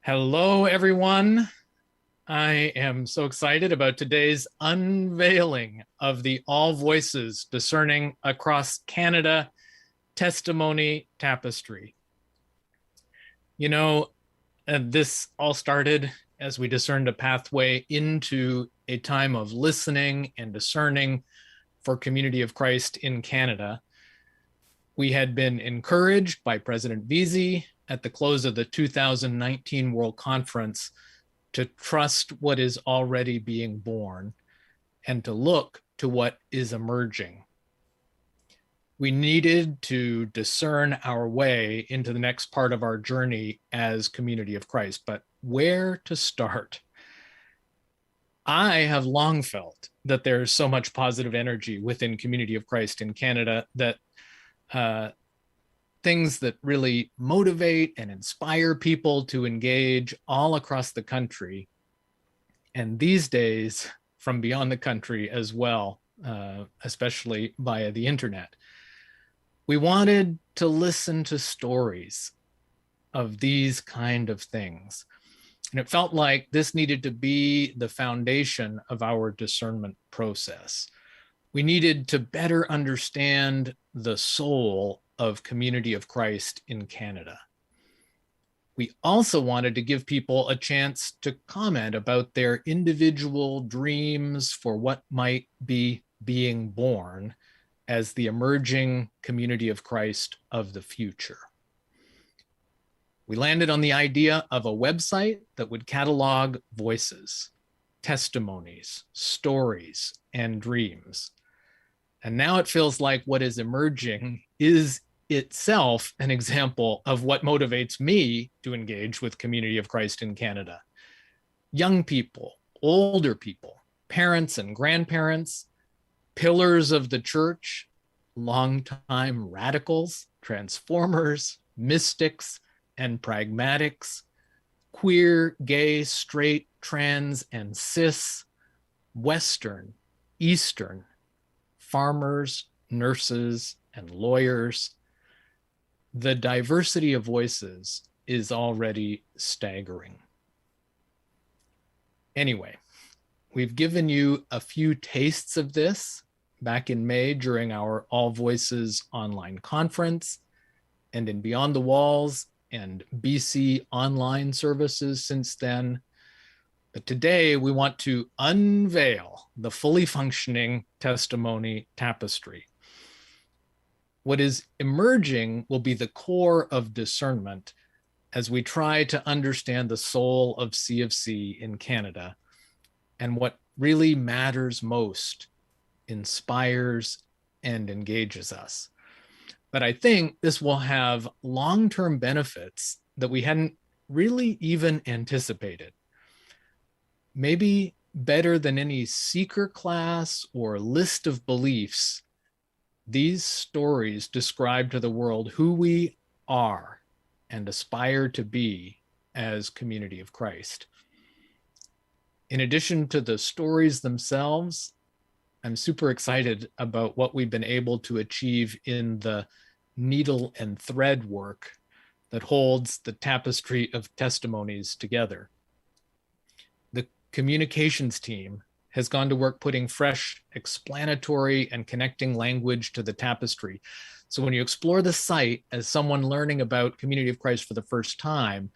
Hello, everyone. I am so excited about today's unveiling of the All Voices Discerning Across Canada Testimony Tapestry. You know, this all started as we discerned a pathway into a time of listening and discerning for Community of Christ in Canada. We had been encouraged by President Veazey at the close of the 2019 World Conference to trust what is already being born and to look to what is emerging. We needed to discern our way into the next part of our journey as Community of Christ, but where to start? I have long felt that there's so much positive energy within Community of Christ in Canada that things that really motivate and inspire people to engage all across the country, and these days from beyond the country as well, especially via the internet. We wanted to listen to stories of these kind of things. And it felt like this needed to be the foundation of our discernment process. We needed to better understand the soul of Community of Christ in Canada. We also wanted to give people a chance to comment about their individual dreams for what might be being born as the emerging Community of Christ of the future. We landed on the idea of a website that would catalog voices, testimonies, stories, and dreams. And now it feels like what is emerging is itself an example of what motivates me to engage with Community of Christ in Canada. Young people, older people, parents and grandparents, pillars of the church, longtime radicals, transformers, mystics, and pragmatics, queer, gay, straight, trans, and cis, Western, Eastern, farmers, nurses, and lawyers. The diversity of voices is already staggering. Anyway, we've given you a few tastes of this back in May during our All Voices online conference and in Beyond the Walls and BC online services since then. But today we want to unveil the fully functioning testimony tapestry. What is emerging will be the core of discernment as we try to understand the soul of CFC in Canada and what really matters most, inspires, and engages us. But I think this will have long-term benefits that we hadn't really even anticipated. Maybe better than any seeker class or list of beliefs, these stories describe to the world who we are and aspire to be as Community of Christ. In addition to the stories themselves, I'm super excited about what we've been able to achieve in the needle and thread work that holds the tapestry of testimonies together. The communications team has gone to work putting fresh, explanatory, and connecting language to the tapestry. So when you explore the site as someone learning about Community of Christ for the first time,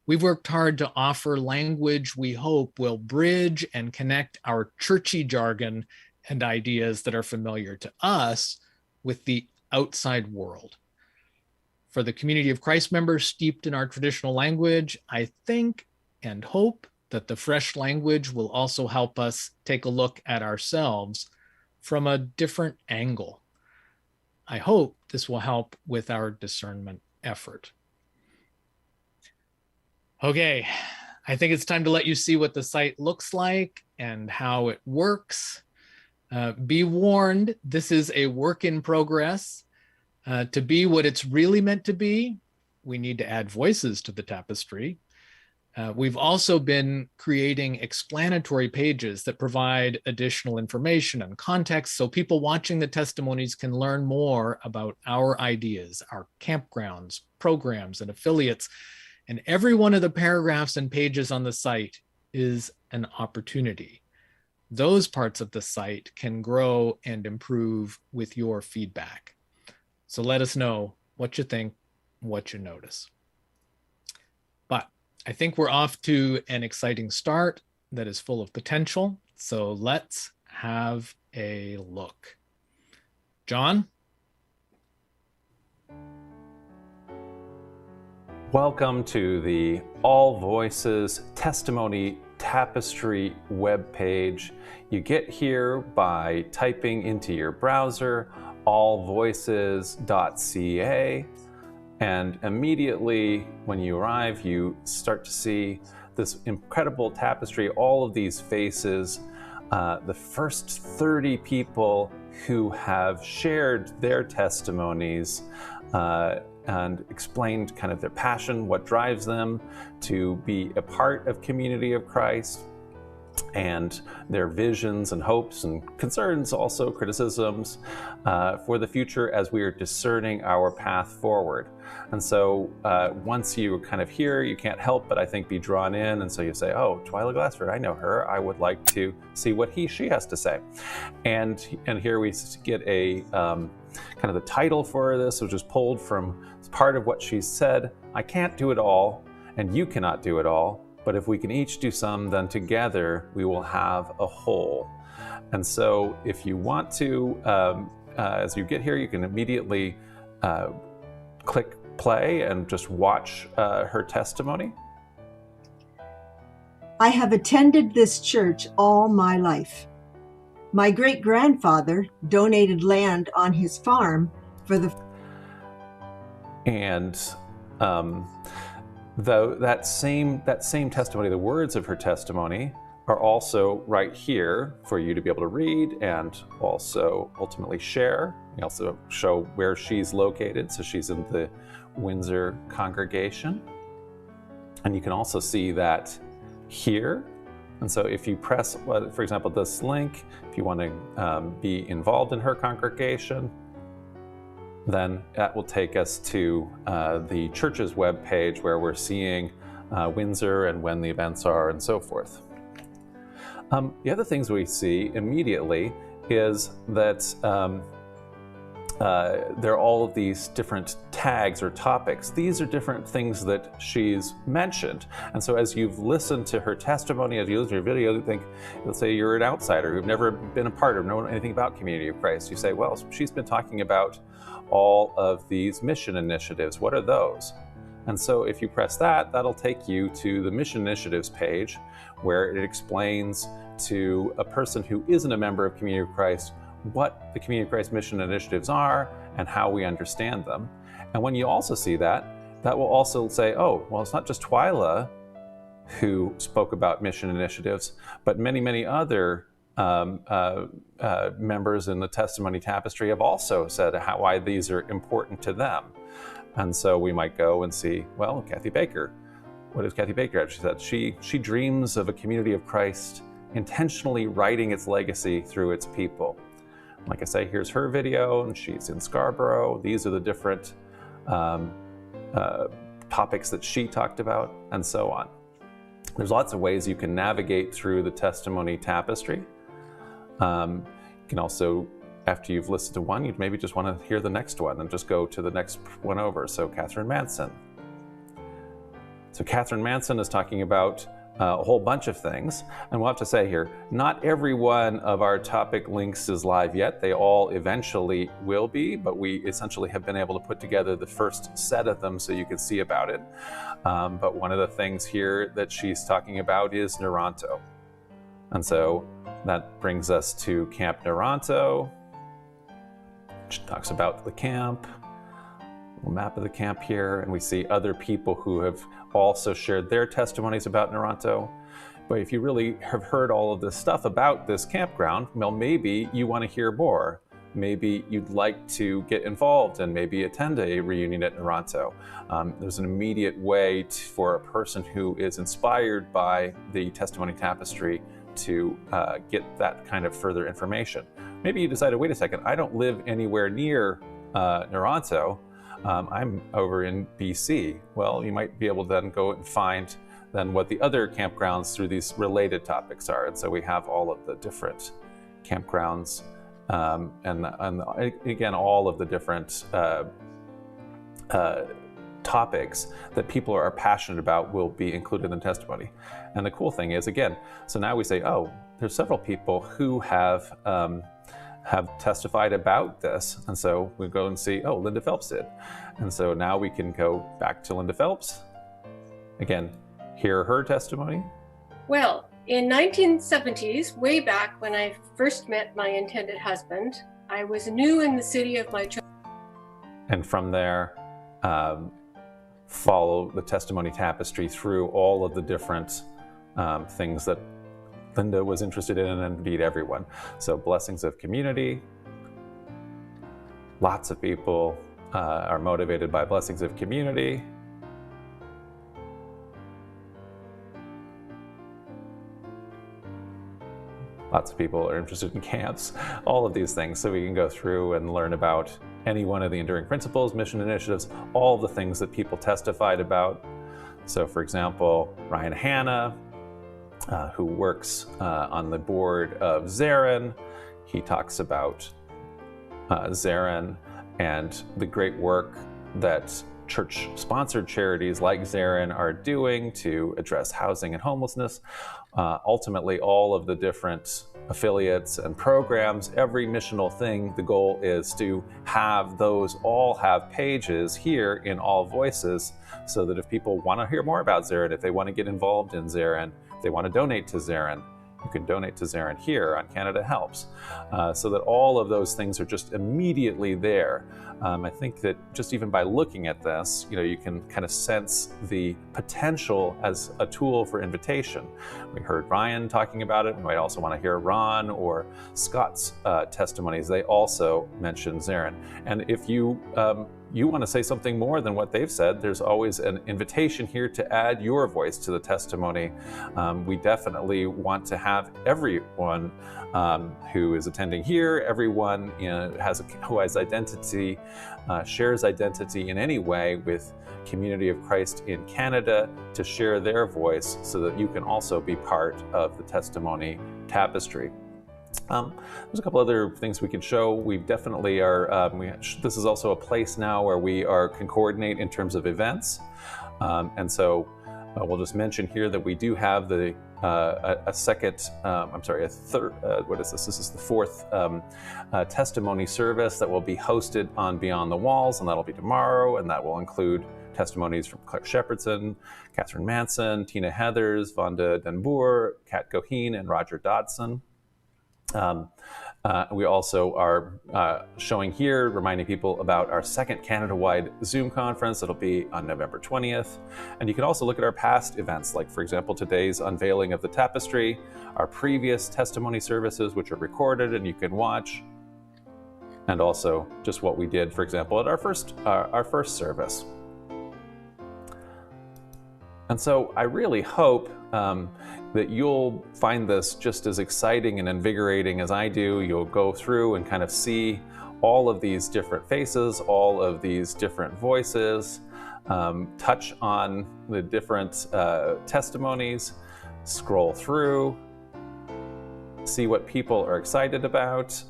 we've worked hard to offer language we hope will bridge and connect our churchy jargon and ideas that are familiar to us with the outside world. For the Community of Christ members steeped in our traditional language, I think and hope that the fresh language will also help us take a look at ourselves from a different angle. I hope this will help with our discernment effort. Okay, I think it's time to let you see what the site looks like and how it works. Be warned, this is a work in progress. To be what it's really meant to be, we need to add voices to the tapestry. We've also been creating explanatory pages that provide additional information and context so people watching the testimonies can learn more about our ideas, our campgrounds, programs, and affiliates, And every one of the paragraphs and pages on the site is an opportunity. Those parts of the site can grow and improve with your feedback. So let us know what you think, what you notice. But I think we're off to an exciting start that is full of potential. So let's have a look. John? Welcome to the All Voices Testimony Tapestry webpage. You get here by typing into your browser allvoices.ca, and immediately when you arrive, you start to see this incredible tapestry, all of these faces, the first 30 people who have shared their testimonies and explained kind of their passion, what drives them to be a part of Community of Christ, and their visions and hopes and concerns, also criticisms for the future as we are discerning our path forward. And so once you kind of hear, you can't help but I think be drawn in, and so you say, oh, Twyla Glassford, I know her, I would like to see what she has to say. And here we get a kind of the title for this, which is pulled from part of what she said. I can't do it all, and you cannot do it all, but if we can each do some, then together we will have a whole. And so if you want to, as you get here, you can immediately click play and just watch her testimony. I have attended this church all my life. My great-grandfather donated land on his farm for the... And though that same testimony, the words of her testimony are also right here for you to be able to read and also ultimately share. We also show where she's located. So she's in the Windsor congregation. And you can also see that here. And so if you press, for example, this link, if you want to be involved in her congregation, then that will take us to the church's webpage where we're seeing Windsor and when the events are and so forth. The other things we see immediately is that there are all of these different tags or topics. These are different things that she's mentioned. And so as you've listened to her testimony, as you listen to her video, you think, let's say you're an outsider who've never been a part of, know anything about Community of Christ. You say, well, she's been talking about all of these mission initiatives. What are those? And so if you press that, that'll take you to the mission initiatives page where it explains to a person who isn't a member of Community of Christ what the Community of Christ mission initiatives are and how we understand them. And when you also see that, that will also say, oh, well, it's not just Twyla who spoke about mission initiatives, but many, many other members in the Testimony Tapestry have also said why these are important to them. And so we might go and see, well, Kathy Baker. What does Kathy Baker have? She said she dreams of a Community of Christ intentionally writing its legacy through its people. Like I say, here's her video, and she's in Scarborough. These are the different topics that she talked about, and so on. There's lots of ways you can navigate through the Testimony Tapestry. You can also, after you've listened to one, you'd maybe just want to hear the next one and just go to the next one over. So Catherine Manson. So Catherine Manson is talking about a whole bunch of things. And we'll have to say here, not every one of our topic links is live yet. They all eventually will be, but we essentially have been able to put together the first set of them so you can see about it. But one of the things here that she's talking about is Naranto. And so that brings us to Camp Naranto, which talks about the camp, a map of the camp here, and we see other people who have also shared their testimonies about Naranto. But if you really have heard all of this stuff about this campground, well, maybe you want to hear more. Maybe you'd like to get involved and maybe attend a reunion at Naranto. There's an immediate way for a person who is inspired by the Testimony Tapestry to get that kind of further information. Maybe you decided, wait a second, I don't live anywhere near Naranto. I'm over in BC. Well, you might be able to then go and find then what the other campgrounds through these related topics are. And so we have all of the different campgrounds and again, all of the different topics that people are passionate about will be included in the testimony. And the cool thing is, again, so now we say, oh, there's several people who have testified about this. And so we go and see, oh, Linda Phelps did. And so now we can go back to Linda Phelps. Again, hear her testimony. Well, in 1970s, way back when I first met my intended husband, I was new in the city of my choice. And from there, follow the testimony tapestry through all of the different things that Linda was interested in, and indeed everyone. So blessings of community. Lots of people are motivated by blessings of community. Lots of people are interested in camps, all of these things. So we can go through and learn about any one of the enduring principles, mission initiatives, all the things that people testified about. So for example, Ryan Hanna, who works on the board of Zarin, he talks about Zarin and the great work that church-sponsored charities like Zarin are doing to address housing and homelessness. Ultimately, all of the different affiliates and programs, every missional thing, the goal is to have those all have pages here in All Voices, so that if people want to hear more about Zarin, if they want to get involved in Zarin, if they want to donate to Zarin, you can donate to Zarin here on Canada Helps, so that all of those things are just immediately there. I think that just even by looking at this, you can kind of sense the potential as a tool for invitation. We heard Ryan talking about it. We might also want to hear Ron or Scott's testimonies. They also mentioned Zarin. And if you want to say something more than what they've said, there's always an invitation here to add your voice to the testimony. We definitely want to have everyone who is attending here, everyone who has identity, shares identity in any way with Community of Christ in Canada, to share their voice so that you can also be part of the testimony tapestry. There's a couple other things we can show. We definitely are, this is also a place now where we can coordinate in terms of events. And so we'll just mention here that we do have the a third, what is this? This is the fourth testimony service that will be hosted on Beyond the Walls, and that'll be tomorrow, and that will include testimonies from Claire Shepherdson, Catherine Manson, Tina Heathers, Vonda Denboer, Kat Goheen, and Roger Dodson. We also are showing here, reminding people about our second Canada-wide Zoom conference. It'll be on November 20th. And you can also look at our past events, like, for example, today's Unveiling of the Tapestry, our previous testimony services, which are recorded and you can watch, and also just what we did, for example, at our first service. And so I really hope that you'll find this just as exciting and invigorating as I do. You'll go through and kind of see all of these different faces, all of these different voices, touch on the different testimonies, scroll through, see what people are excited about.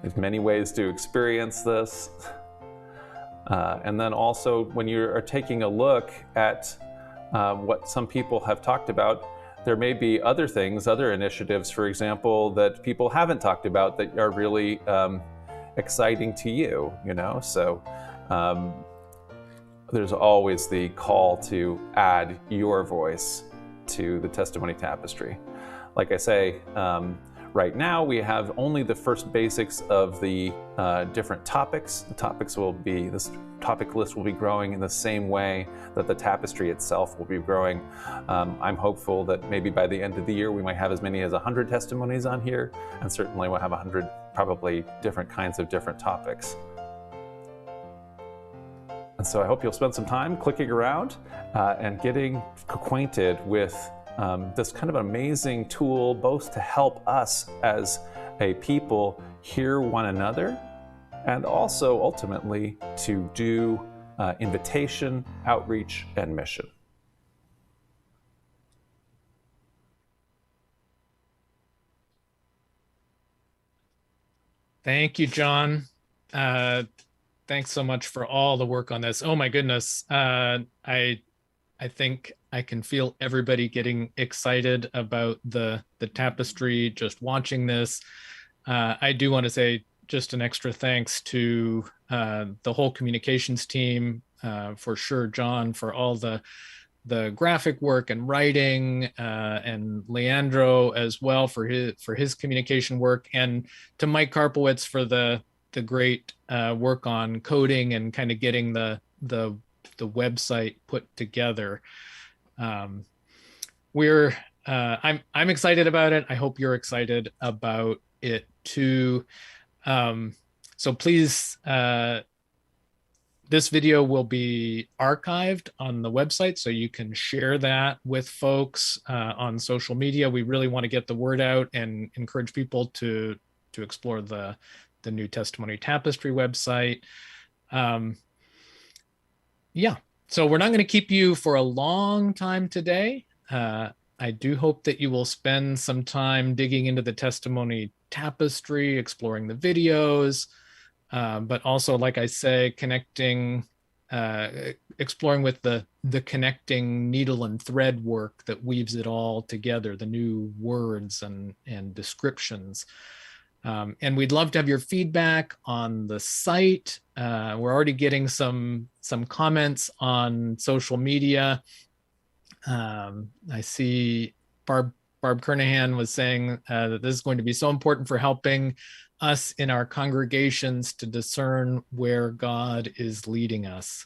There's many ways to experience this. And then also, when you are taking a look at what some people have talked about, there may be other things, other initiatives, for example, that people haven't talked about that are really exciting to you, So there's always the call to add your voice to the testimony tapestry. Like I say, right now we have only the first basics of the different topics. This topic list will be growing in the same way that the tapestry itself will be growing. I'm hopeful that maybe by the end of the year we might have as many as 100 testimonies on here, and certainly we'll have 100 probably different kinds of different topics. And so I hope you'll spend some time clicking around and getting acquainted with this kind of amazing tool, both to help us as a people hear one another, and also ultimately to do invitation, outreach, and mission. Thank you, John. Thanks so much for all the work on this. Oh my goodness. I think I can feel everybody getting excited about the tapestry just watching this. I do want to say just an extra thanks to the whole communications team, for sure, John, for all the graphic work and writing, and Leandro as well for his communication work, and to Mike Karpowitz for the great work on coding and kind of getting the website put together. I'm excited about it. I hope you're excited about it too. So please, this video will be archived on the website, so you can share that with folks on social media. We really want to get the word out and encourage people to explore the New Testimony Tapestry website. Yeah, so we're not going to keep you for a long time today. I do hope that you will spend some time digging into the Testimony Tapestry, exploring the videos, but also, like I say, connecting, exploring with the connecting needle and thread work that weaves it all together, the new words and descriptions. And we'd love to have your feedback on the site. We're already getting some comments on social media. I see Barb Kernahan was saying that this is going to be so important for helping us in our congregations to discern where God is leading us.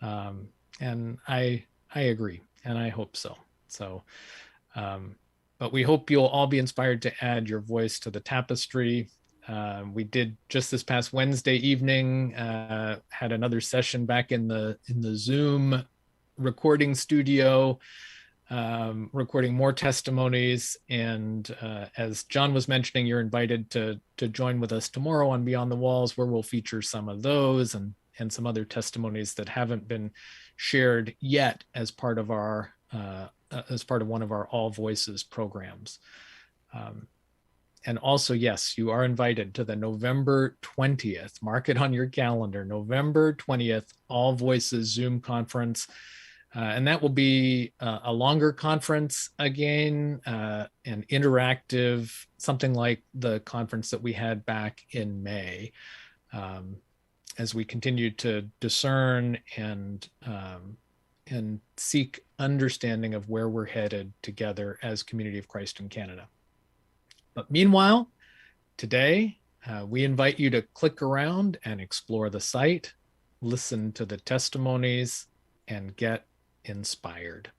And I agree, and I hope so. So, but we hope you'll all be inspired to add your voice to the tapestry. We did just this past Wednesday evening, had another session back in the Zoom recording studio, recording more testimonies. And as John was mentioning, you're invited to join with us tomorrow on Beyond the Walls, where we'll feature some of those and some other testimonies that haven't been shared yet as part of our as part of one of our All Voices programs. And also, yes, you are invited to the November 20th, mark it on your calendar, November 20th, All Voices Zoom conference. And that will be a longer conference again, and interactive, something like the conference that we had back in May, as we continue to discern and seek understanding of where we're headed together as Community of Christ in Canada. But meanwhile, today, we invite you to click around and explore the site, listen to the testimonies, and get inspired.